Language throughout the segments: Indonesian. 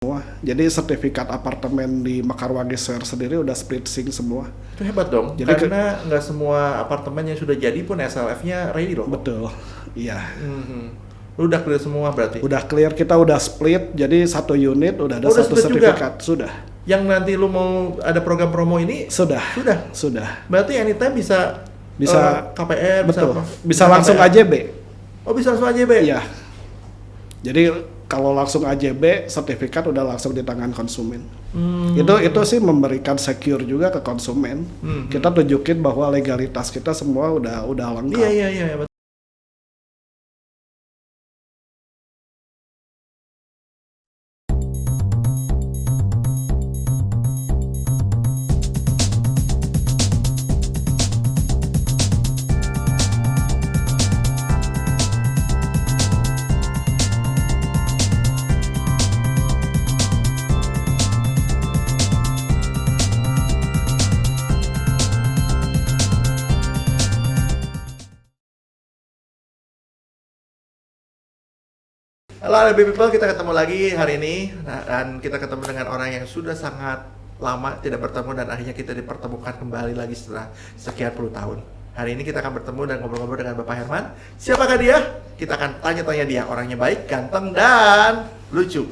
semua. Jadi sertifikat apartemen di Mekarwangi Square sendiri udah split sync semua. Itu hebat dong, Jadi karena nggak semua apartemen yang sudah jadi pun SLF-nya ready dong. Betul, iya. Lu udah clear semua berarti? Udah clear, kita udah split, jadi satu unit udah ada Udah satu split sertifikat. juga? Sudah. Yang nanti lu mau ada program promo ini? Sudah. Sudah? Sudah. Berarti anytime bisa KPR, betul. Bisa bisa langsung KPR. AJB. Oh, bisa langsung AJB? Iya. Jadi kalau langsung AJB, sertifikat udah langsung di tangan konsumen. Itu sih memberikan secure juga ke konsumen. Kita tunjukin bahwa legalitas kita semua udah lengkap. Iya. Halo LB People, kita ketemu lagi hari ini dan kita ketemu dengan orang yang sudah sangat lama tidak bertemu dan akhirnya kita dipertemukan kembali lagi setelah sekian puluh tahun. Hari ini kita akan bertemu dan ngobrol-ngobrol dengan Bapak Herman. Siapakah dia? Kita akan tanya-tanya dia. Orangnya baik, ganteng, dan lucu.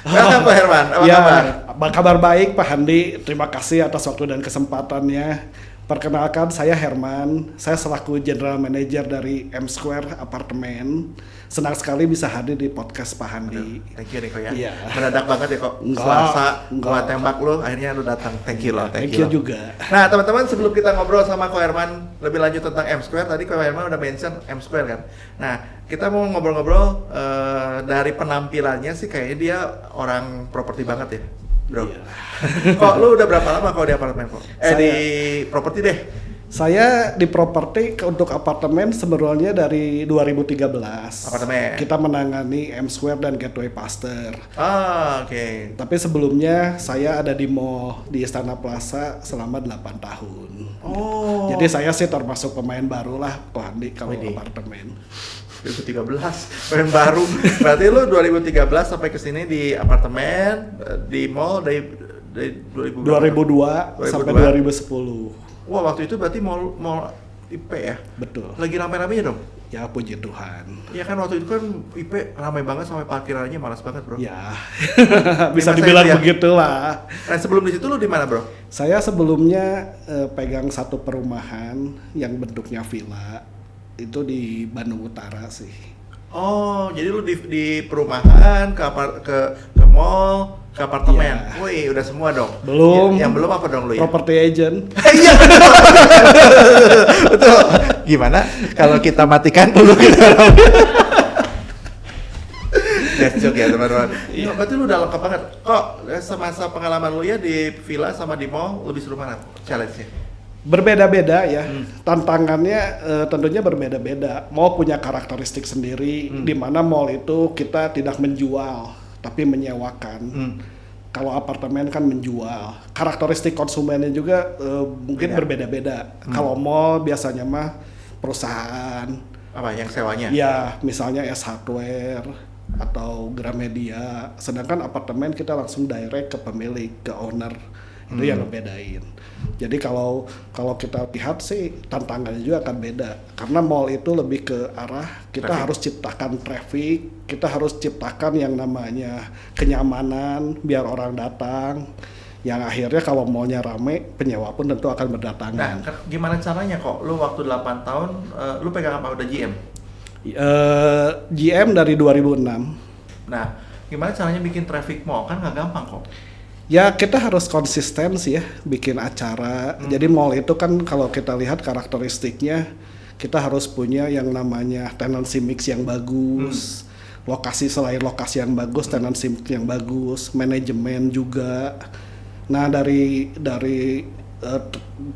Welcome Pak Herman, apa kabar? Kabar baik Pak Handi, terima kasih atas waktu dan kesempatannya. Perkenalkan, saya Herman, saya selaku General Manager dari M Square Apartemen. Senang sekali bisa hadir di podcast Pak Handi. Thank you Niko ya. Iya. Mendadak banget ya kok. Selasa gua tembak lu, akhirnya lu datang. Thank you loh. Thank you juga. Nah teman-teman, sebelum kita ngobrol sama Ko Herman lebih lanjut tentang M Square, tadi Ko Herman udah mention M Square kan. Nah kita mau ngobrol-ngobrol dari penampilannya sih kayaknya dia orang properti banget ya, bro. Iya. Kok lu udah berapa lama kok di apartemen kok? Di properti deh. Saya di properti untuk apartemen sebenarnya dari 2013. Apartemen. Kita menangani M Square dan Gateway Pasteur. Oke. Tapi sebelumnya saya ada di mall di Istana Plaza selama 8 tahun. Oh. Jadi saya sih termasuk pemain baru lah Pak Handi kalau apartemen. 2013, pemain baru. Berarti lu 2013 sampai ke sini di apartemen, di mall dari 2002 sampai 2010. Wah, waktu itu berarti mall IP ya? Betul. Lagi rame-ramenya dong? Ya puji Tuhan. Iya kan waktu itu kan IP ramai banget sampai parkirannya malas banget, bro. Ya, bisa dibilang ya? begitulah. Nah, sebelum di situ lu di mana, bro? Saya sebelumnya pegang satu perumahan yang bentuknya villa. Itu di Bandung Utara sih. Oh, jadi lu di perumahan ke mall, ke apartemen. Iya. Wih, udah semua dong. Belum. Yang belum apa dong lu ya? Property agent. Iya. Betul. Gimana kalau kita matikan dulu kita? That's joke ya teman-teman. Iya. Berarti lu udah lengkap banget. Kok semasa pengalaman lu ya di villa sama di mall lebih seru mana challenge-nya? Berbeda-beda ya, tantangannya tentunya berbeda-beda. Mall punya karakteristik sendiri, di mana mall itu kita tidak menjual, tapi menyewakan. Kalau apartemen kan menjual. Karakteristik konsumennya juga mungkin berbeda-beda. Kalau mall biasanya mah perusahaan. Apa yang sewanya? Ya, misalnya S Hardware atau Gramedia. Sedangkan apartemen kita langsung direct ke pemilik, ke owner. Itu yang ngebedain. Jadi kalau kita lihat sih tantangannya juga akan beda. Karena mall itu lebih ke arah kita harus ciptakan traffic, kita harus ciptakan yang namanya kenyamanan biar orang datang. Yang akhirnya kalau mallnya rame, penyewa pun tentu akan berdatangan. Nah, gimana caranya kok? Lu waktu 8 tahun, lu pegang apa? Udah GM? GM dari 2006. Nah, gimana caranya bikin traffic mall? Kan nggak gampang kok. Ya kita harus konsisten sih ya bikin acara. Jadi mall itu kan kalau kita lihat karakteristiknya kita harus punya yang namanya tenancy mix yang bagus, lokasi selain lokasi yang bagus, tenancy mix yang bagus, manajemen juga. Nah dari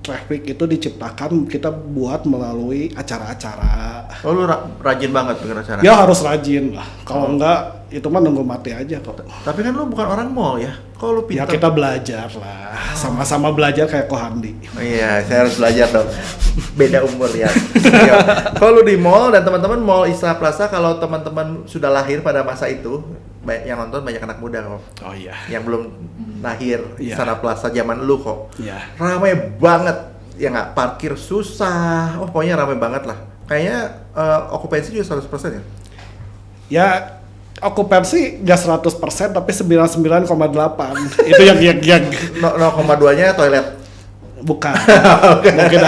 traffic itu diciptakan kita buat melalui acara-acara. Oh lu rajin banget bikin acara? Ya harus rajin lah. Kalau enggak itu mah nunggu mati aja kok. Tapi kan lu bukan orang mall ya? Kok lu pintar? Ya kita belajar lah, sama-sama belajar kayak Kohandi. Oh iya, saya harus belajar dong. Beda umur ya. Kalau lu di mall dan teman-teman mall Istana Plaza, kalau teman-teman sudah lahir pada masa itu, yang nonton banyak anak muda kok. Oh iya. Yang belum lahir Iya. Istana Plaza zaman lu kok. Iya. Ramai banget. Ya nggak, parkir susah. Oh, pokoknya ramai banget lah. Kayaknya okupansi juga 100% ya? Ya okupansi nggak 100% tapi 99,8. Itu yang 0,2-nya toilet. bukan. Mungkin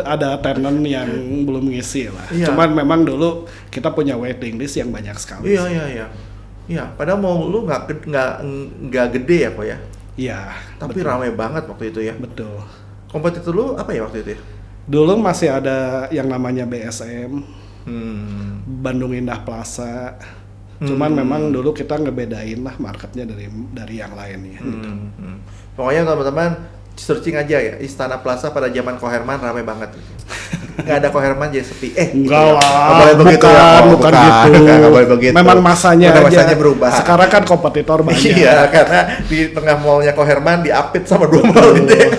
ada tenant yang belum ngisi lah. Iya. Cuman memang dulu kita punya waiting list yang banyak sekali. Iya. Iya, padahal mau lu nggak gede ya kok ya. Iya. Tapi betul. ramai banget waktu itu ya. Betul. Kompetitor lu apa ya waktu itu ya? Dulu masih ada yang namanya BSM, Bandung Indah Plaza. Cuman memang dulu kita ngebedain lah marketnya dari yang lainnya. Gitu. Pokoknya teman-teman searching aja ya, Istana Plaza pada zaman Koherman ramai banget. Nggak ada Koherman jadi sepi. Enggak lah, nggak boleh begitu ya. bukan gitu. Nggak boleh begitu. Memang masanya Udah aja. masanya berubah. Sekarang kan kompetitor banyak. Iya, karena di tengah mallnya Koherman diapit sama 2 mall gitu ya.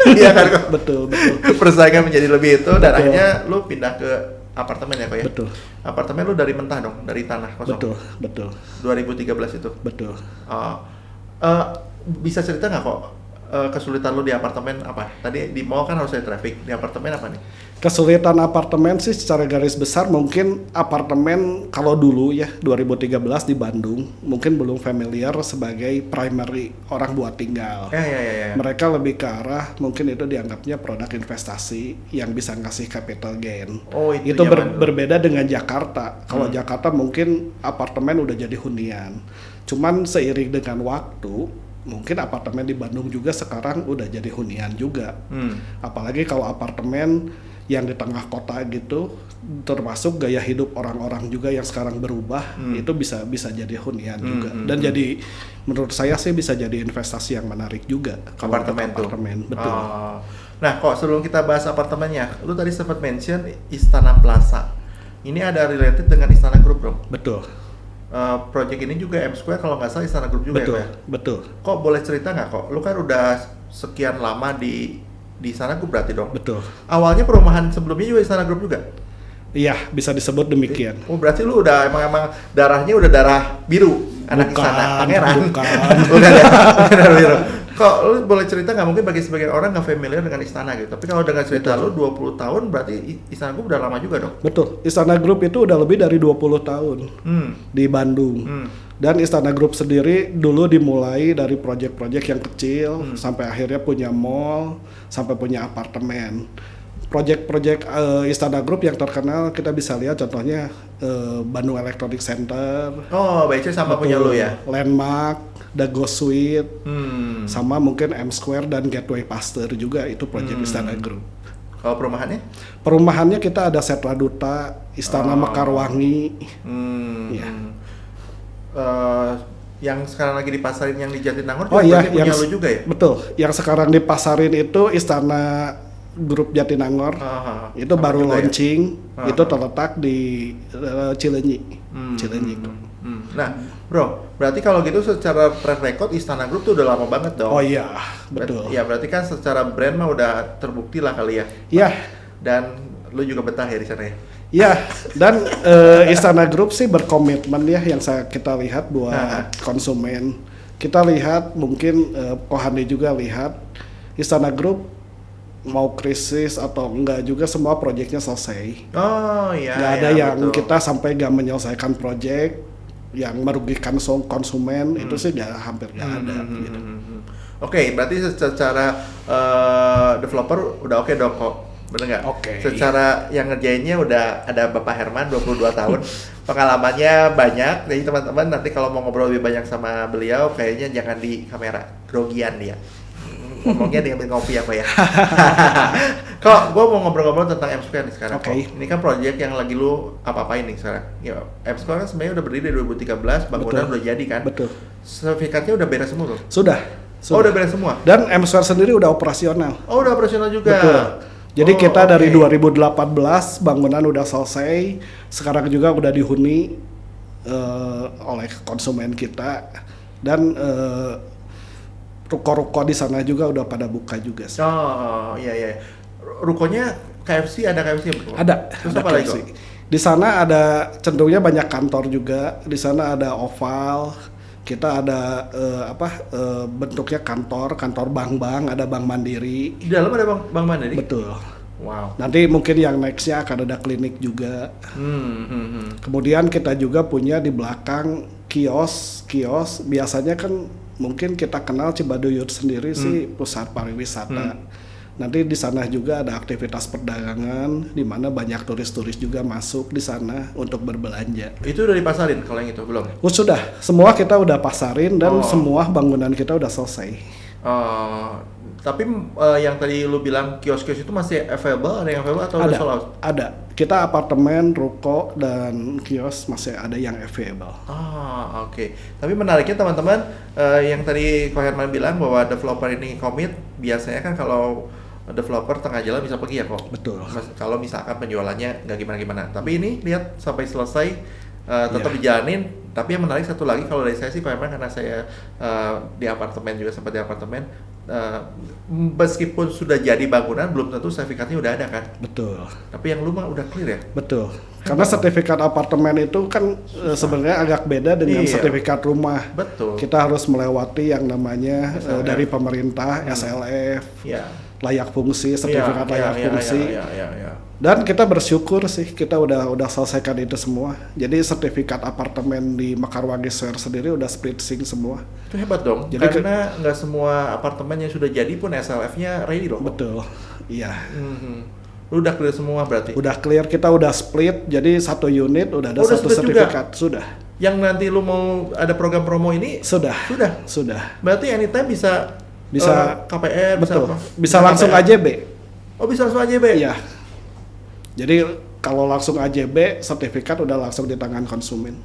Iya kan kok. Betul. Persaingan menjadi lebih itu dan Betul. akhirnya lu pindah ke apartemen ya kok ya? Betul. Apartemen lu dari mentah dong, dari tanah kosong. Betul. 2013 itu. Betul. Bisa cerita nggak kok kesulitan lu di apartemen apa? Tadi di mall kan harus ada traffic, di apartemen apa nih? Kesulitan apartemen sih secara garis besar mungkin apartemen kalau dulu ya 2013 di Bandung mungkin belum familiar sebagai primary orang buat tinggal. Ya. Mereka lebih ke arah mungkin itu dianggapnya produk investasi yang bisa ngasih capital gain. Oh, itu zaman dulu. Berbeda dengan Jakarta. Kalau Jakarta mungkin apartemen udah jadi hunian. Cuman seiring dengan waktu mungkin apartemen di Bandung juga sekarang udah jadi hunian juga. Apalagi kalau apartemen yang di tengah kota gitu, termasuk gaya hidup orang-orang juga yang sekarang berubah, itu bisa jadi hunian juga. Dan jadi menurut saya sih bisa jadi investasi yang menarik juga kalau Apartemen tuh. Betul. Nah, kok sebelum kita bahas apartemennya, lu tadi sempat mention Istana Plaza. Ini ada related dengan Istana Group, bro. Betul. Project ini juga M Square kalau nggak salah Istana Group juga ya? Betul. Kok boleh cerita nggak kok? Lu kan udah sekian lama di Istana Group berarti dong? Betul. Awalnya perumahan sebelumnya juga Istana Group juga? Iya, bisa disebut demikian. Oh, berarti lu udah emang darahnya udah darah biru, anak Bukan, Istana Pangeran. bukan. Bukan ya? Darah biru. Kok lu boleh cerita nggak, mungkin bagi sebagian orang nggak familiar dengan istana gitu. Tapi kalau dengan cerita lu 20 tahun berarti Istana Group udah lama juga dong? Betul. Istana Group itu udah lebih dari 20 tahun di Bandung. Dan Istana Group sendiri dulu dimulai dari proyek-proyek yang kecil sampai akhirnya punya mall, sampai punya apartemen. Proyek-proyek Istana Group yang terkenal kita bisa lihat contohnya Bandung Electronic Center. Oh, BC sama punya lu ya? Landmark, Dago Suite, sama mungkin M Square dan Gateway Pasteur juga itu proyek Istana Group. Kalau perumahannya? Perumahannya kita ada Setra Duta, Istana Mekarwangi. Ya. Yang sekarang lagi dipasarin yang di Jatinangor Oh juga iya, berarti punya lu juga ya? Betul. Yang sekarang dipasarin itu Istana Grup Jatinangor. Itu sama baru juga ya? launching. Itu terletak di Cileunyi. Cileunyi itu. Nah, bro, berarti kalau gitu secara track record Istana Group tuh udah lama banget dong. Oh iya, betul. Ya berarti kan secara brand mah udah terbukti lah kali ya. Iya. Dan lu juga betah ya di sana ya. Ya, dan Istana Group sih berkomitmen ya yang kita lihat buat konsumen. Kita lihat mungkin Kohani juga lihat Istana Group mau krisis atau enggak juga semua proyeknya selesai. Oh iya. Nggak ada ya, yang betul. kita sampai nggak menyelesaikan proyek yang merugikan konsumen itu sih hampir nggak ada. Gitu. Oke, berarti secara developer udah oke dong kok. Bener nggak? Oke. Secara yang ngerjainnya udah ada Bapak Herman 22 tahun. Pengalamannya banyak. Jadi teman-teman nanti kalau mau ngobrol lebih banyak sama beliau kayaknya jangan di kamera. Grogian dia. Ngomongnya diambil ngopi apa ya? Kok gue mau ngobrol-ngobrol tentang M Square nih sekarang. Oke. Kok. Ini kan proyek yang lagi lu apa-apain nih sekarang. Ya, M Square kan sebenarnya udah berdiri dari 2013, bangunan Betul. udah jadi kan? Betul. Sertifikatnya udah beres semua loh. Sudah. Oh, udah beres semua. Dan M Square sendiri udah operasional. Oh, udah operasional juga. Betul. Jadi Oh, kita dari oke. 2018 bangunan udah selesai, sekarang juga udah dihuni oleh konsumen kita dan ruko-ruko di sana juga udah pada buka juga sih. Oh, iya. Rukonya KFC, ada KFC betul? Ada. Terus Ada apa lagi KFC. kok? Di sana ada cenderungnya banyak kantor juga. Di sana ada Oval, Kita ada bentuknya kantor bank-bank, ada bank mandiri. Di dalam ada Bank Mandiri? Betul. Wow. Nanti mungkin yang nextnya akan ada klinik juga. Kemudian kita juga punya di belakang kios. Biasanya kan mungkin kita kenal Cibaduyut sendiri sih pusat pariwisata. Nanti di sana juga ada aktivitas perdagangan di mana banyak turis-turis juga masuk di sana untuk berbelanja. Itu udah dipasarin kalau yang itu belum? Sudah, semua kita udah pasarin dan semua bangunan kita udah selesai. Tapi yang tadi lu bilang kios-kios itu masih available, ada yang available atau udah sold out? Ada. Kita apartemen, ruko, dan kios masih ada yang available. Oke. Tapi menariknya teman-teman, yang tadi Ko Herman bilang bahwa developer ini komit, biasanya kan kalau developer tengah jalan bisa pergi ya kok. Betul. Kalau misalkan penjualannya nggak gimana-gimana. Tapi ini lihat sampai selesai tetap dijalanin. Tapi yang menarik satu lagi kalau dari saya sih Ko Herman, karena saya di apartemen juga, sempat di apartemen, meskipun sudah jadi bangunan belum tentu sertifikatnya udah ada kan. Betul. Tapi yang lu mah udah clear ya. Betul. Karena sertifikat apartemen itu kan sebenarnya agak beda dengan sertifikat rumah. Betul. Kita harus melewati yang namanya dari pemerintah, SLF, layak fungsi, sertifikat layak fungsi. Dan kita bersyukur sih kita udah selesaikan itu semua. Jadi sertifikat apartemen di Mekarwangi Square sendiri udah split sync semua. Itu hebat dong. Jadi karena nggak semua apartemen yang sudah jadi pun SLF-nya ready dong. Betul. Iya. Lu udah clear semua berarti? Udah clear, kita udah split. Jadi satu unit udah ada satu sertifikat. Juga? Sudah. Yang nanti lu mau ada program promo ini? Sudah. Berarti anytime bisa KPR, betul. Bisa langsung AJB. Oh, bisa langsung AJB? Iya. Jadi kalau langsung AJB, sertifikat udah langsung di tangan konsumen.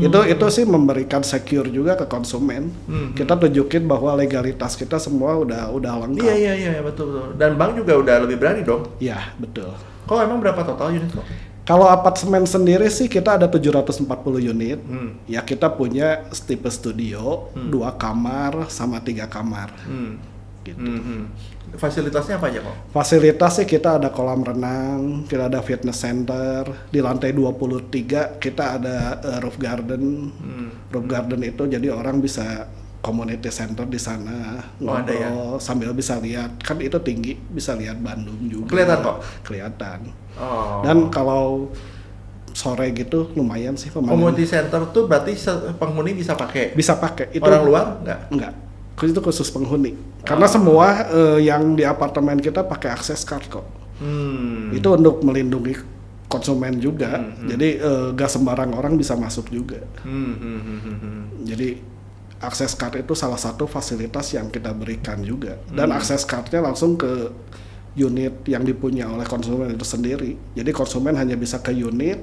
Itu sih memberikan secure juga ke konsumen. Kita tunjukin bahwa legalitas kita semua udah lengkap. Iya, betul. Dan bank juga udah lebih berani dong. Iya, betul. Kok emang berapa total unit kok? Kalau apartemen sendiri sih kita ada 740 unit. Ya kita punya tipe studio, 2 kamar sama 3 kamar. Gitu. Fasilitasnya apa aja kok? Fasilitas sih kita ada kolam renang, kita ada fitness center, di lantai 23 kita ada roof garden. Roof garden itu jadi orang bisa community center di sana, ngobrol sambil bisa lihat, kan itu tinggi, bisa lihat Bandung juga. Kelihatan kok? Kelihatan. Dan kalau sore gitu lumayan sih pemandangan. Community center tuh berarti penghuni bisa pakai? Bisa pakai. Itu orang luar enggak. Itu khusus penghuni. Karena semua yang di apartemen kita pakai akses card kok. Itu untuk melindungi konsumen juga. Jadi gak sembarang orang bisa masuk juga. Jadi akses card itu salah satu fasilitas yang kita berikan juga. Dan akses cardnya langsung ke unit yang dipunya oleh konsumen itu sendiri. Jadi konsumen hanya bisa ke unit,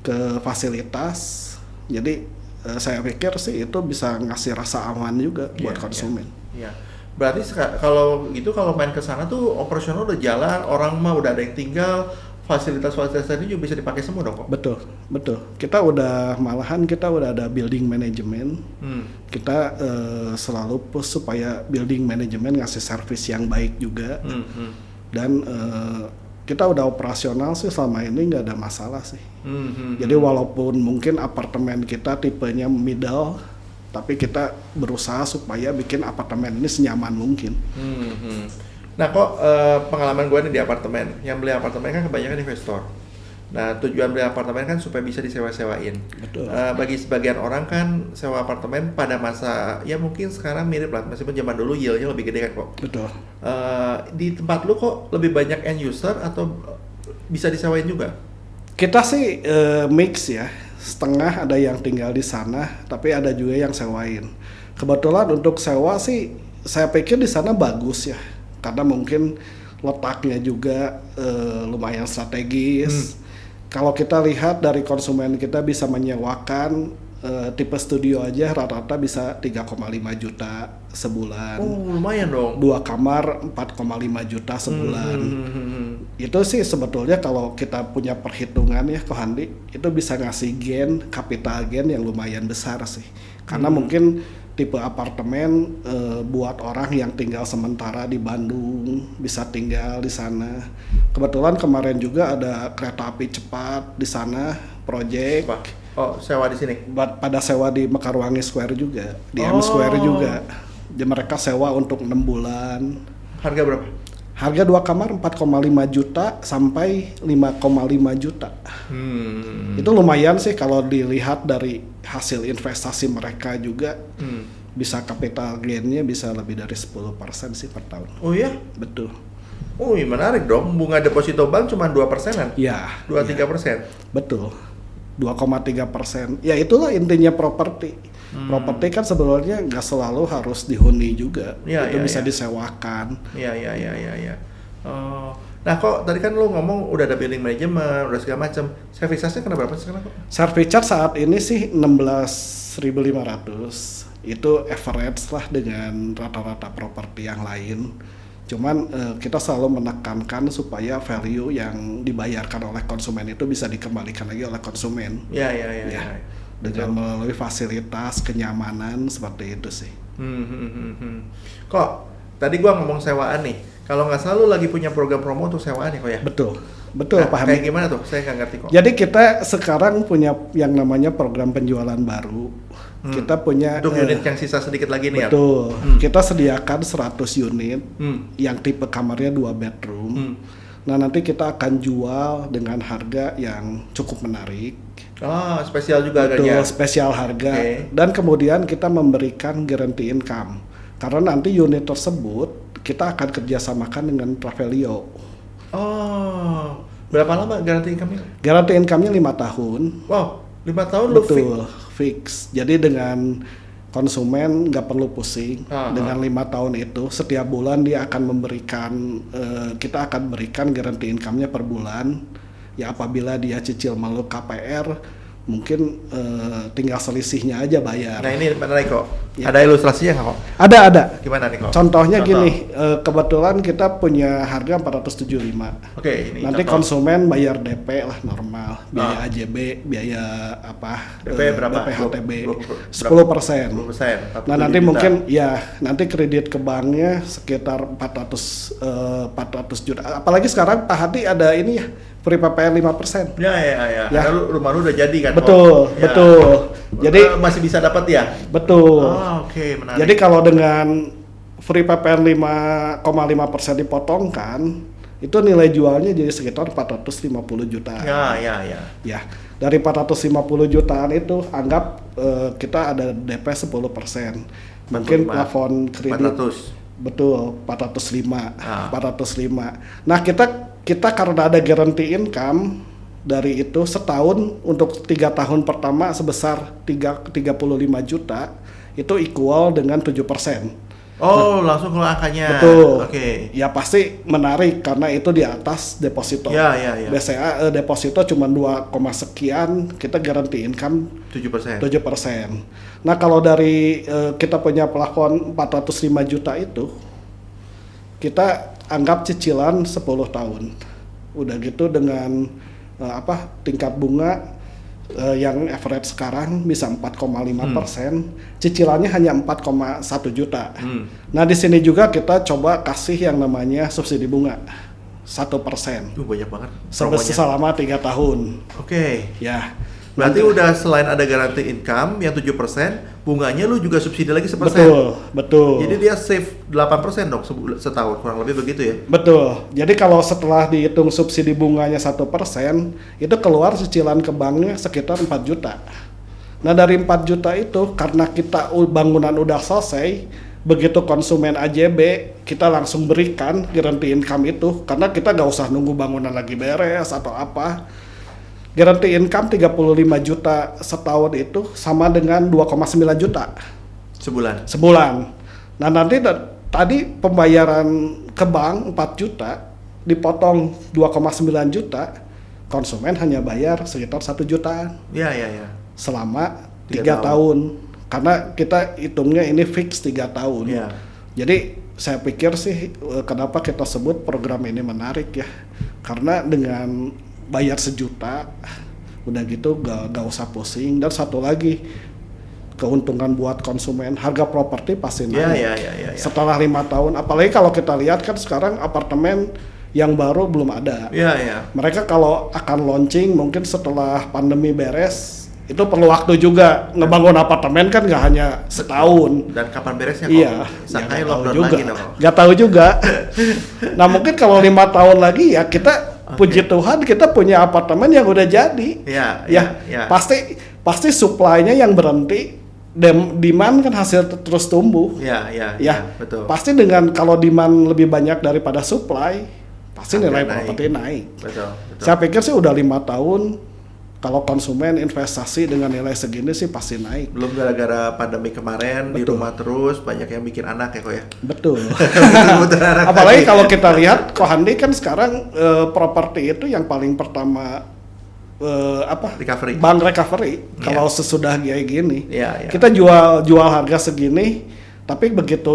ke fasilitas. Jadi saya pikir sih itu bisa ngasih rasa aman juga buat konsumen. Iya. Berarti kalau gitu, kalau main ke sana tuh operasional udah jalan, orang mah udah ada yang tinggal, fasilitas-fasilitas tadi juga bisa dipakai semua dong kok? Betul. Kita udah ada building management. Kita selalu push supaya building management ngasih service yang baik juga. Dan kita udah operasional sih selama ini nggak ada masalah sih. Jadi walaupun mungkin apartemen kita tipenya middle, tapi kita berusaha supaya bikin apartemen ini senyaman mungkin. Nah kok pengalaman gue nih di apartemen, yang beli apartemen kan kebanyakan investor. Nah tujuan beli apartemen kan supaya bisa disewa-sewain. Betul. Bagi sebagian orang kan sewa apartemen pada masa, ya mungkin sekarang mirip lah, meskipun zaman dulu yield-nya lebih gede kan kok. Betul. Di tempat lu kok lebih banyak end user atau bisa disewain juga? Kita sih mix ya, setengah ada yang tinggal di sana, tapi ada juga yang sewain. Kebetulan untuk sewa sih, saya pikir di sana bagus ya, karena mungkin letaknya juga lumayan strategis. Kalau kita lihat dari konsumen kita bisa menyewakan tipe studio aja rata-rata bisa 3,5 juta sebulan. Oh, lumayan dong. 2 kamar 4,5 juta sebulan. Itu sih sebetulnya kalau kita punya perhitungan ya Ko Handi, itu bisa ngasih capital gain yang lumayan besar sih. Karena mungkin tipe apartemen buat orang yang tinggal sementara di Bandung bisa tinggal di sana. Kebetulan kemarin juga ada kereta api cepat di sana, project. Oh, sewa di sini. Pada sewa di Mekarwangi Square juga, di M Square juga. Jadi mereka sewa untuk 6 bulan. Harga berapa? Harga 2 kamar 4,5 juta sampai 5,5 juta. Itu lumayan sih kalau dilihat dari hasil investasi mereka juga. Bisa capital gain-nya bisa lebih dari 10% sih per tahun. Oh iya? Betul. Oh iya, menarik dong. Bunga deposito bank cuma 2%-an? Ya. 2-3%? Betul. 2,3%. Ya itulah intinya properti. Properti kan sebenarnya nggak selalu harus dihuni juga. Ya, itu ya, bisa ya. disewakan. Iya. Oh. Nah kok tadi kan lo ngomong udah ada building management, udah segala macam. Service charge-nya kena berapa sekarang kok? Service charge saat ini sih 16.500. Itu average lah dengan rata-rata properti yang lain. Cuman kita selalu menekankan supaya value yang dibayarkan oleh konsumen itu bisa dikembalikan lagi oleh konsumen. Iya. Dengan melalui fasilitas, kenyamanan seperti itu sih. Kok tadi gua ngomong sewaan nih. Kalau nggak salah lu lagi punya program promo untuk sewaan ya kok ya? Betul Nah, Pak kayak Hamid. gimana tuh? Saya nggak ngerti kok. Jadi kita sekarang punya yang namanya program penjualan baru. Kita punya Untuk unit yang sisa sedikit lagi nih betul. Kita sediakan 100 unit yang tipe kamarnya 2 bedroom. Nah, nanti kita akan jual dengan harga yang cukup menarik. Oh, spesial juga Betul, harganya. spesial harga. Oke. Dan kemudian kita memberikan guarantee income. Karena nanti unit tersebut kita akan kerjasamakan dengan Travelio. Oh, berapa lama garansi income-nya? Guarantee income-nya 5 tahun. Wow, 5 tahun lu fix. Betul, fix. Jadi dengan konsumen nggak perlu pusing. Dengan 5 tahun itu setiap bulan dia akan memberikan kita akan berikan guarantee income-nya per bulan. Ya apabila dia cicil melalui KPR mungkin tinggal selisihnya aja bayar. Nah ini menarik kok. Ya. Ada ilustrasinya nggak kok? Ada. Gimana nih kok? Contohnya Contoh. gini, kebetulan kita punya harga 475. Oke, ini Nanti contoh. konsumen bayar DP lah normal, biaya AJB, biaya DP berapa? BPHTB 10%. 10%. Nah nanti mungkin ya nanti kredit ke banknya sekitar 400 juta. Apalagi sekarang Pak Hadi ada ini ya free PPN 5%. Ya. Ya. Karena rumah lu udah jadi kan? Betul, Kok? Ya. betul. Jadi masih bisa dapat ya? betul. Oh, oke, menarik. Jadi kalau dengan free PPN 5,5% dipotongkan, itu nilai jualnya jadi sekitar 450 juta. Ya. Ya, dari 450 jutaan itu anggap kita ada DP 10%. Mungkin 45. plafon kredit 400. betul 405. Nah, kita karena ada guarantee income dari itu setahun untuk 3 tahun pertama sebesar 35 juta itu equal dengan 7%. Oh, langsung kalau angkanya. Betul. Oke. Ya pasti menarik karena itu di atas deposito. Ya. BCA deposito cuma 2, sekian, kita guarantee income 7%. 7%. Nah, kalau dari kita punya plafon 405 juta itu kita anggap cicilan 10 tahun. Udah gitu dengan tingkat bunga yang average sekarang bisa 4,5%, cicilannya hanya 4,1 juta. Nah di sini juga kita coba kasih yang namanya subsidi bunga 1%. Banyak banget. Selama 3 tahun. Oke. Ya. Berarti udah selain ada garansi income yang 7%, bunganya lu juga subsidi lagi 1%. Betul. Jadi dia save 8% dong setahun, kurang lebih begitu ya? Betul. Jadi kalau setelah dihitung subsidi bunganya 1%, itu keluar cicilan ke banknya sekitar 4 juta. Nah dari 4 juta itu, karena kita bangunan udah selesai, begitu konsumen AJB, kita langsung berikan guarantee income itu, karena kita nggak usah nunggu bangunan lagi beres atau apa. Guarantee income 35 juta setahun itu sama dengan 2,9 juta sebulan. Nah nanti tadi pembayaran ke bank 4 juta dipotong 2,9 juta, konsumen hanya bayar sekitar 1 jutaan. Ya. Selama 3 tahun. Karena kita hitungnya ini fix 3 tahun. Ya. Jadi saya pikir sih kenapa kita sebut program ini menarik ya. Karena dengan bayar 1 juta, udah gitu gak usah pusing. Dan satu lagi, keuntungan buat konsumen, harga properti pasti naik. Ya. Setelah 5 tahun, apalagi kalau kita lihat kan sekarang apartemen yang baru belum ada. Ya. Mereka kalau akan launching mungkin setelah pandemi beres, Itu perlu waktu juga. Ngebangun apartemen kan nggak hanya setahun. Dan kapan beresnya kok? Iya, Sangkanya nggak tahu lockdown juga. lagi dong. Nggak tahu juga. Nah mungkin kalau 5 tahun lagi ya kita puji Tuhan kita punya apartemen yang udah jadi. Iya. Pasti supply-nya yang berhenti. Demand kan hasil terus tumbuh. Iya, betul. Pasti dengan kalau demand lebih banyak daripada supply, pasti Harga nilai naik. properti naik. Betul. Saya pikir sih udah 5 tahun kalau konsumen investasi dengan nilai segini sih pasti naik. Belum gara-gara pandemi kemarin di Betul. rumah terus banyak yang bikin anak ya kok ya. Betul. Betul-betul anak Apalagi lagi. kalau kita lihat Kohandi kan sekarang properti itu yang paling pertama Recovery. bank recovery Iya. kalau sesudah kayak gini. Iya. Kita jual harga segini, tapi begitu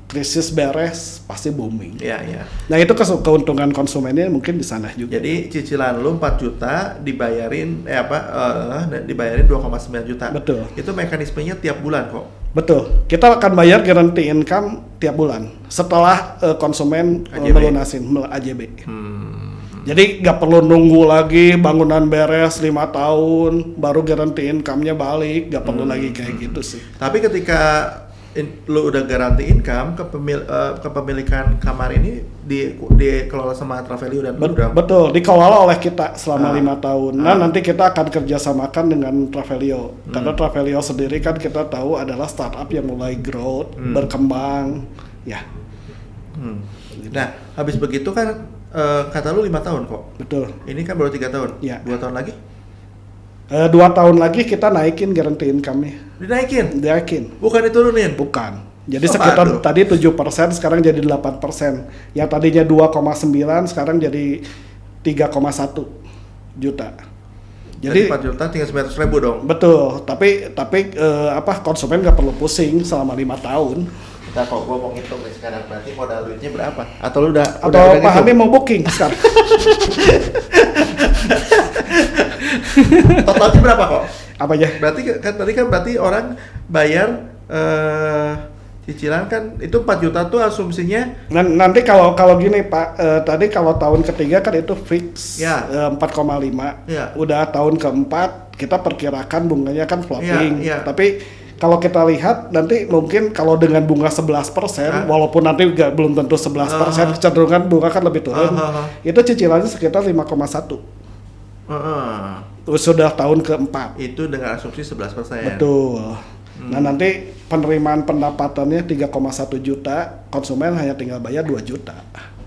krisis beres pasti booming. Iya. Nah itu keuntungan konsumennya mungkin di sana juga. Jadi cicilan lu 4 juta dibayarin dibayarin 2,9 juta. Betul. Itu mekanismenya tiap bulan kok. Betul. Kita akan bayar guarantee income tiap bulan setelah konsumen AJB. melunasin AJB. Jadi nggak perlu nunggu lagi bangunan beres 5 tahun baru guarantee income-nya balik, nggak perlu lagi kayak gitu sih. Tapi ketika lu udah garanti income kepemilikan kamar ini dikelola sama Travelio dan Bludam. Betul, dikelola oleh kita selama 5 tahun. Nah, Ah. nanti kita akan kerjasamakan dengan Travelio. Karena Travelio sendiri kan kita tahu adalah startup yang mulai growth, berkembang. Ya, Nah, habis begitu kan kata lu 5 tahun kok. betul. Ini kan baru 3 tahun. Iya. 2 tahun lagi 2 tahun lagi kita naikin guarantee income-nya. dinaikin. Naikin. Bukan diturunin. Bukan. Jadi Oh, sekitar aduh. tadi 7% sekarang jadi 8%. Yang tadinya 2,9 sekarang jadi 3,1 juta. Jadi 4 juta tinggal 900.000 dong. Betul, tapi konsumen nggak perlu pusing selama 5 tahun. Nah, kok gua mau ngitung nih sekarang berarti modal duitnya berapa? Atau lu udah Atau Pak Hani mau booking sekarang? Totalnya berapa kok? Apa aja? Berarti orang bayar cicilan kan itu 4 juta tuh asumsinya Nanti kalau gini Pak, tadi kalau tahun ketiga kan itu fix Ya. 4,5. Ya. Udah tahun keempat kita perkirakan bunganya kan floating. Ya. Tapi kalau kita lihat nanti mungkin kalau dengan bunga 11%, Ah. walaupun nanti belum tentu 11%, kecenderungan bunga kan lebih turun. Itu cicilannya sekitar 5,1. Sudah tahun keempat. itu dengan asumsi 11%. Betul. Nah nanti penerimaan pendapatannya 3,1 juta, konsumen hanya tinggal bayar 2 juta.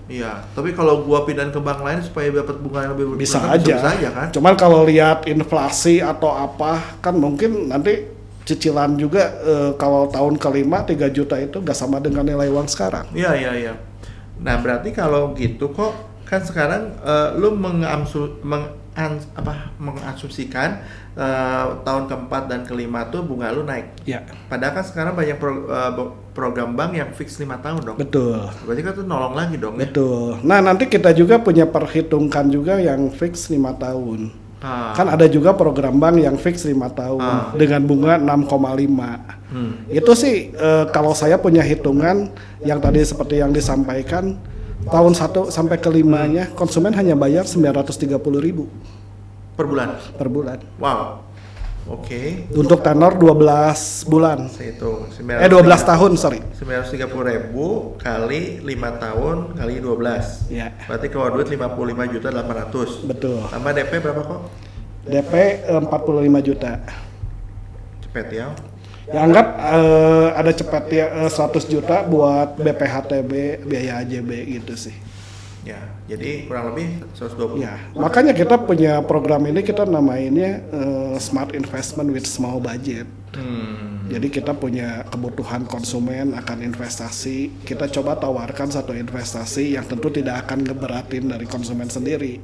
Iya, tapi kalau gua pindahin ke bank lain supaya dapat bunga yang lebih Bisa besar, aja. bisa aja kan? Cuman kalau lihat inflasi atau apa, kan mungkin nanti cicilan juga kalau tahun kelima 3 juta itu nggak sama dengan nilai uang sekarang. Iya. Nah, berarti kalau gitu kok kan sekarang lu mengasumsikan tahun keempat dan kelima tuh bunga lu naik. Ya, Padahal kan sekarang banyak program bank yang fix 5 tahun dong. betul. Berarti kan tuh nolong lagi dong ya. Betul. Nah nanti kita juga punya perhitungkan juga yang fix 5 tahun. Ah. Kan ada juga program bank yang fix 5 tahun dengan bunga 6,5. Itu sih kalau saya punya hitungan yang tadi seperti yang disampaikan, tahun 1 sampai ke 5-nya konsumen hanya bayar 930.000 Per bulan. per bulan. Wow. Oke. Untuk tenor 12 bulan. Saya hitung. 12 tahun, sorry. 930.000 kali 5 tahun kali 12. Ya, Berarti keluar duit 55.800.000. betul. Tambah DP berapa kok? DP 45 juta. Cepet ya. Ya anggap ada cepat ya 100 juta buat BPHTB, biaya AJB gitu sih. Ya, jadi kurang lebih 120. Ya, makanya kita punya program ini kita namainnya Smart Investment with Small Budget. Jadi kita punya kebutuhan konsumen akan investasi, kita coba tawarkan satu investasi yang tentu tidak akan ngeberatin dari konsumen sendiri.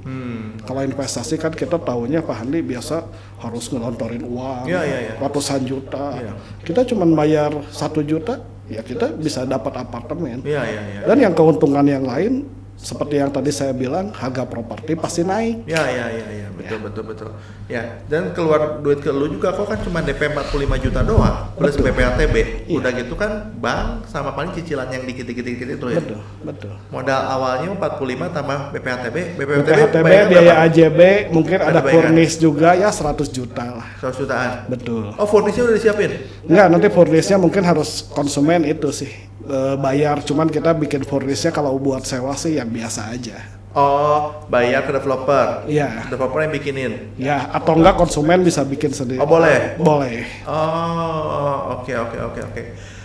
Kalau investasi kan kita tahunya Pak Handi biasa harus ngelontorin uang Iya. ratusan juta. Iya. Kita cuma bayar 1 juta, ya kita bisa dapat apartemen. Iya. Dan yang keuntungan yang lain seperti yang tadi saya bilang, harga properti pasti naik. Ya, betul. Ya, dan keluar duit ke lu juga kok kan cuma DP 45 juta doang, plus Betul. BPATB. Iya. Udah gitu kan bank sama paling cicilan yang dikit-dikit itu ya. Betul. Modal awalnya 45 tambah BPATB. BPHTB, bayarnya biaya berapa? AJB, mungkin ada bayangan. furnis juga ya 100 juta lah. 100 jutaan. Betul. Oh, furnisnya udah disiapin? Enggak, nanti furnisnya mungkin harus konsumen itu sih bayar. Cuman kita bikin furnisnya kalau buat sewa sih yang biasa aja. Oh, bayar ke developer. Iya. Developer yang bikinin. Ya, atau enggak konsumen bisa bikin sendiri. Oh, boleh. Boleh. Oh, oke.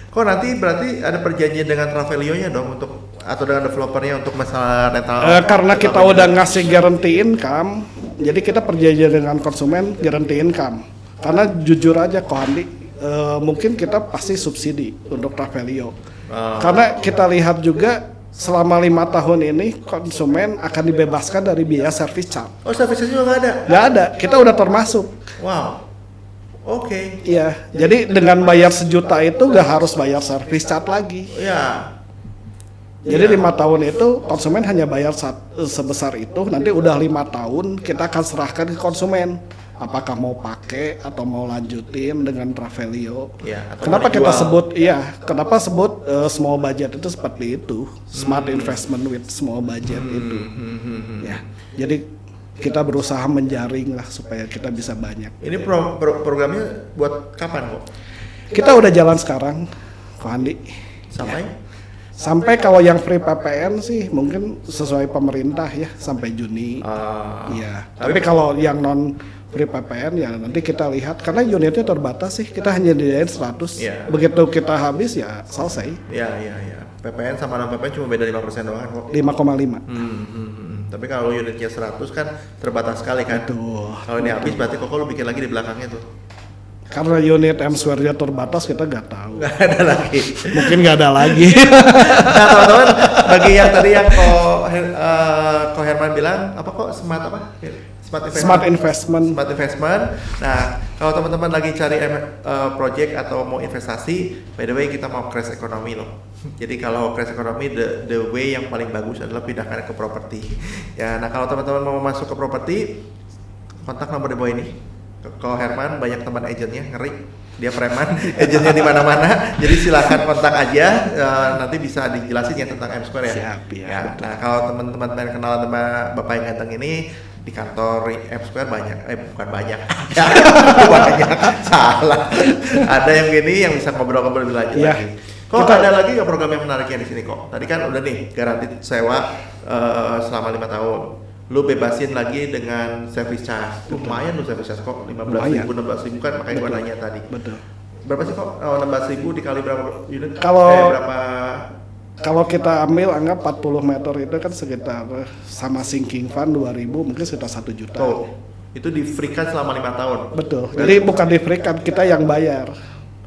Kok nanti berarti ada perjanjian dengan Travelio-nya dong untuk atau dengan developernya untuk masalah rental? Karena kita udah ngasih guarantee income, jadi kita perjanjian dengan konsumen guarantee income. Karena jujur aja kok Andi, mungkin kita pasti subsidi untuk Travelio. Karena kita lihat juga selama 5 tahun ini konsumen akan dibebaskan dari biaya service charge. Oh, servicenya juga nggak ada? Nggak ada, kita udah termasuk. Wow. Oke. Iya, jadi dengan bayar 1 juta itu nggak harus bayar service charge lagi. Ya. Jadi 5 tahun itu konsumen hanya bayar sebesar itu. Nanti udah 5 tahun kita akan serahkan ke konsumen. Apakah mau pakai atau mau lanjutin dengan Travelio? Ya, atau Kenapa mau kita dijual. sebut? Iya, kenapa sebut small budget itu seperti itu? Smart investment with small budget itu. Ya, jadi kita berusaha menjaring lah supaya kita bisa banyak. Ini programnya buat kapan kok? Kita udah jalan sekarang, Ko Andi. Sampai kalau yang free PPN sih mungkin sesuai pemerintah ya sampai Juni. Iya. Tapi kalau yang non free PPN ya nanti kita lihat karena unitnya terbatas sih. Kita hanya disediain 100. Iya. Begitu kita habis ya selesai. Iya. PPN sama non PPN cuma beda 5% doang kok. 5,5. Tapi kalau unitnya 100 kan terbatas sekali kan. Betul. Kalau ini habis berarti kok lu bikin lagi di belakangnya tuh. Karena unit M Square-nya terbatas kita nggak tahu. Nggak ada lagi. Mungkin nggak ada lagi. Nah teman-teman, bagi yang tadi yang Ko Herman bilang apa kok smart apa? Smart investment. Smart investment. Nah, kalau teman-teman lagi cari project atau mau investasi, by the way kita mau crash ekonomi loh. Jadi kalau crash ekonomi the way yang paling bagus adalah pindahkan ke properti. Ya, nah kalau teman-teman mau masuk ke properti, kontak nomor di bawah ini. Kalau Herman banyak teman agennya, ngeri dia preman, agennya di mana-mana. Jadi silakan kontak aja, nanti bisa dijelasin ya tentang M Square ya. Siap ya. Nah kalau teman-teman pengen kenalan sama Bapak yang ganteng ini di kantor M Square banyak, bukan banyak, banyak, salah. Ada yang gini yang bisa ngobrol-ngobrol lebih lanjut Ya. lagi. Kok ada lagi nggak program yang menariknya di sini kok? Tadi kan udah nih garansi sewa selama 5 tahun. Lu bebasin lagi dengan service charge. Lumayan lu service charge kok 15.000 16.000 kan makanya gua nanya tadi. Betul. Berapa sih kok 16.000 dikali berapa unit? Kalau- berapa Kalau kita ambil anggap 40 meter itu kan sekitar sama sinking fund 2.000 mungkin sekitar 1 juta. tuh. Itu di free kan selama 5 tahun. Betul. Jadi bukan di free kan kita yang bayar.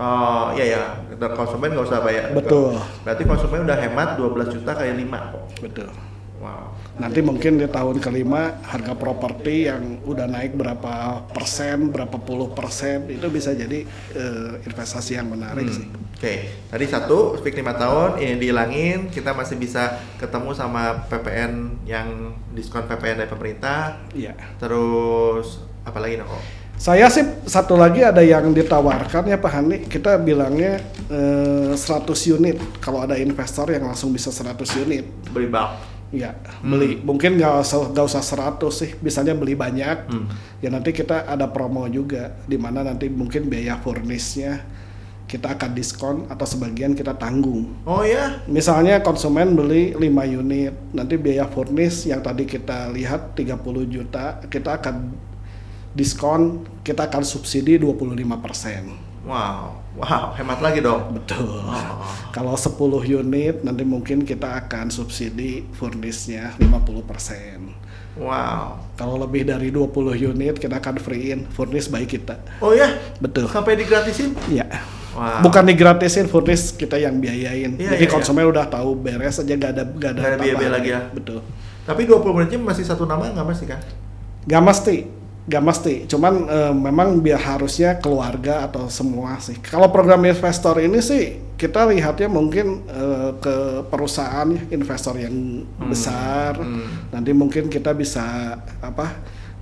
Oh iya, konsumen nggak usah bayar. Betul. Berarti konsumen udah hemat 12 juta kali 5 kok. Betul. Wow. Nanti mungkin di tahun kelima harga properti yang udah naik berapa persen, berapa puluh persen itu bisa jadi investasi yang menarik sih. Oke, tadi satu speak 5 tahun ini dihilangin, kita masih bisa ketemu sama PPN yang diskon PPN dari pemerintah. Iya. Terus apa lagi kok? Saya sih satu lagi ada yang ditawarkan ya Pak Hani, kita bilangnya 100 unit. Kalau ada investor yang langsung bisa 100 unit. Beli bulk. Ya, beli. Mungkin nggak usah 100 sih, misalnya beli banyak. Ya nanti kita ada promo juga, di mana nanti mungkin biaya furnisnya kita akan diskon atau sebagian kita tanggung. Oh ya? Misalnya konsumen beli 5 unit, nanti biaya furnis yang tadi kita lihat 30 juta, kita akan diskon, kita akan subsidi 25%. Wow, hemat lagi dong. Betul. Kalau 10 unit nanti mungkin kita akan subsidi furnisnya 50%. Wow. Kalau lebih dari 20 unit kita akan free-in furnis baik kita. Oh ya? Betul. Sampai digratisin? Iya. Wow. Bukan digratisin, furnis kita yang biayain. Iya, Jadi iya, konsumen udah tahu beres aja, gak ada Nggak ada tambahan. biaya lagi ya? Betul. Tapi 20 menitnya masih satu nama nggak pasti kan? Gak mesti. Cuman memang biar harusnya keluarga atau semua sih. Kalau program investor ini sih kita lihatnya mungkin ke perusahaan ya, investor yang besar. Nanti mungkin kita bisa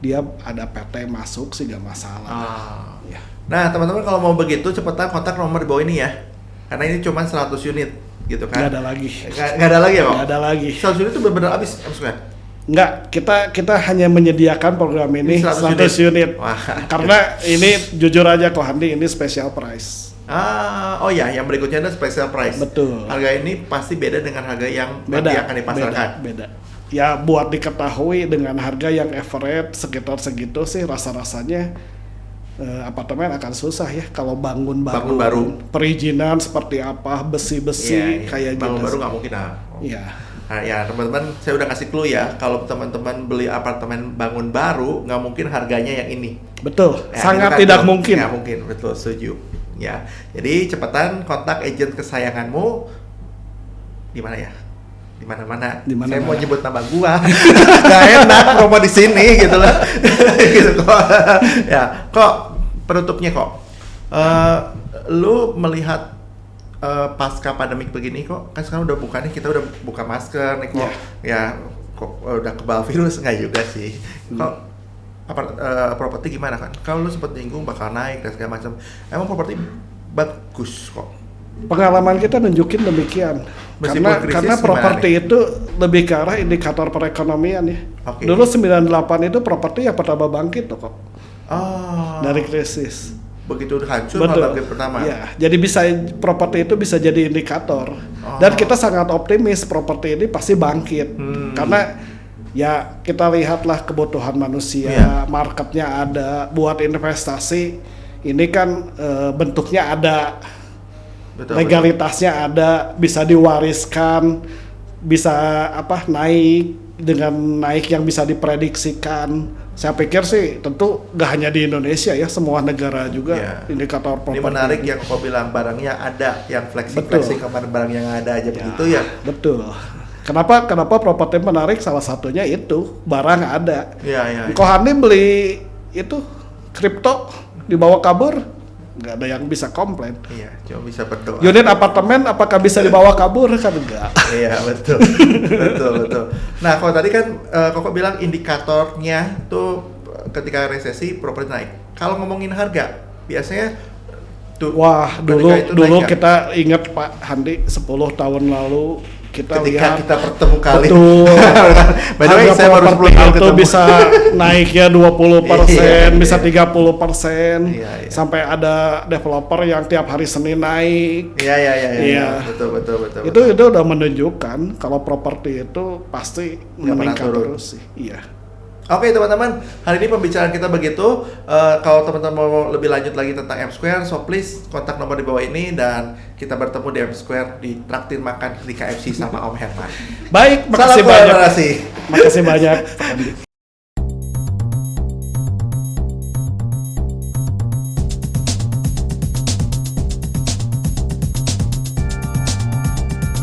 dia ada PT masuk sih gak masalah. Ya. Nah teman-teman kalau mau begitu cepetan kontak nomor di bawah ini ya, karena ini cuma 100 unit gitu kan. Nggak ada lagi. Nggak ada lagi ya kok? Nggak ada lagi. 100 unit itu benar-benar habis maksudnya? Enggak, kita hanya menyediakan program ini 100 unit. Wah. Karena ini jujur aja kok Handi, ini special price. Oh ya, yang berikutnya ada special price. Betul. Harga ini pasti beda dengan harga yang nanti akan dipasarkan. Beda. Ya buat diketahui dengan harga yang average sekitar segitu sih rasa-rasanya apartemen akan susah ya kalau bangun baru. Perizinan seperti apa, besi-besi kayak bangun gitu. Baru nggak mungkin Iya. Nah, ya teman-teman, saya udah kasih clue ya, kalau teman-teman beli apartemen bangun baru, nggak mungkin harganya yang ini. Betul, Ya, sangat itu kan tidak mungkin. Nggak mungkin, betul, setuju. Ya, jadi cepetan kontak agent kesayanganmu di mana ya? Di mana-mana. Saya mau nyebut nama gua, nggak enak promo di sini gitu lah. Gitu kok. Ya, kok penutupnya kok. Lu melihat pasca pandemik begini kok, kan sekarang udah buka nih, kita udah buka masker nih kok. Ya, kok udah kebal virus nggak juga sih. Kok properti gimana kan? Kalau lu sempat nyinggung bakal naik dan segala macam. Emang properti bagus kok. Pengalaman kita nunjukin demikian. Karena properti itu lebih ke arah indikator perekonomian ya. Okay. Dulu 98 itu properti yang pertama bangkit tuh kok. Dari krisis. Begitu hancur malah bangkit pertama. Ya, jadi properti itu bisa jadi indikator. Dan kita sangat optimis properti ini pasti bangkit. Karena ya kita lihatlah kebutuhan manusia, marketnya ada, buat investasi ini kan bentuknya ada. Legalitasnya ada, bisa diwariskan, bisa naik dengan naik yang bisa diprediksikan. Saya pikir sih tentu gak hanya di Indonesia ya, semua negara juga indikator properti. Ini menarik yang kau bilang barangnya ada, yang flexing kemarin barang yang ada aja begitu ya. Betul. Kenapa properti menarik? Salah satunya itu barang ada. Kok Hani beli itu kripto dibawa kabur? Nggak ada yang bisa komplain. Iya, cuma bisa berdoa. Unit apartemen apakah bisa dibawa kabur? Kan enggak. Iya, betul. betul. Nah, kalau tadi kan Koko bilang indikatornya tuh ketika resesi properti naik. Kalau ngomongin harga, biasanya dulu kita ingat Pak Handi 10 tahun lalu kita ketika lihat kita bertemu kali. Betul. By the way, saya baru 10 tahun itu bisa naiknya 20%, bisa 30%. Iya. Sampai ada developer yang tiap hari Senin naik. Iya. Betul. Itu udah menunjukkan kalau properti itu pasti meningkat terus sih. Iya. Oke teman-teman, hari ini pembicaraan kita begitu. Kalau teman-teman mau lebih lanjut lagi tentang M Square, so please kontak nomor di bawah ini dan kita bertemu di M Square di traktir makan di KFC sama Om Herman. Baik, makasih banyak. Makasih banyak.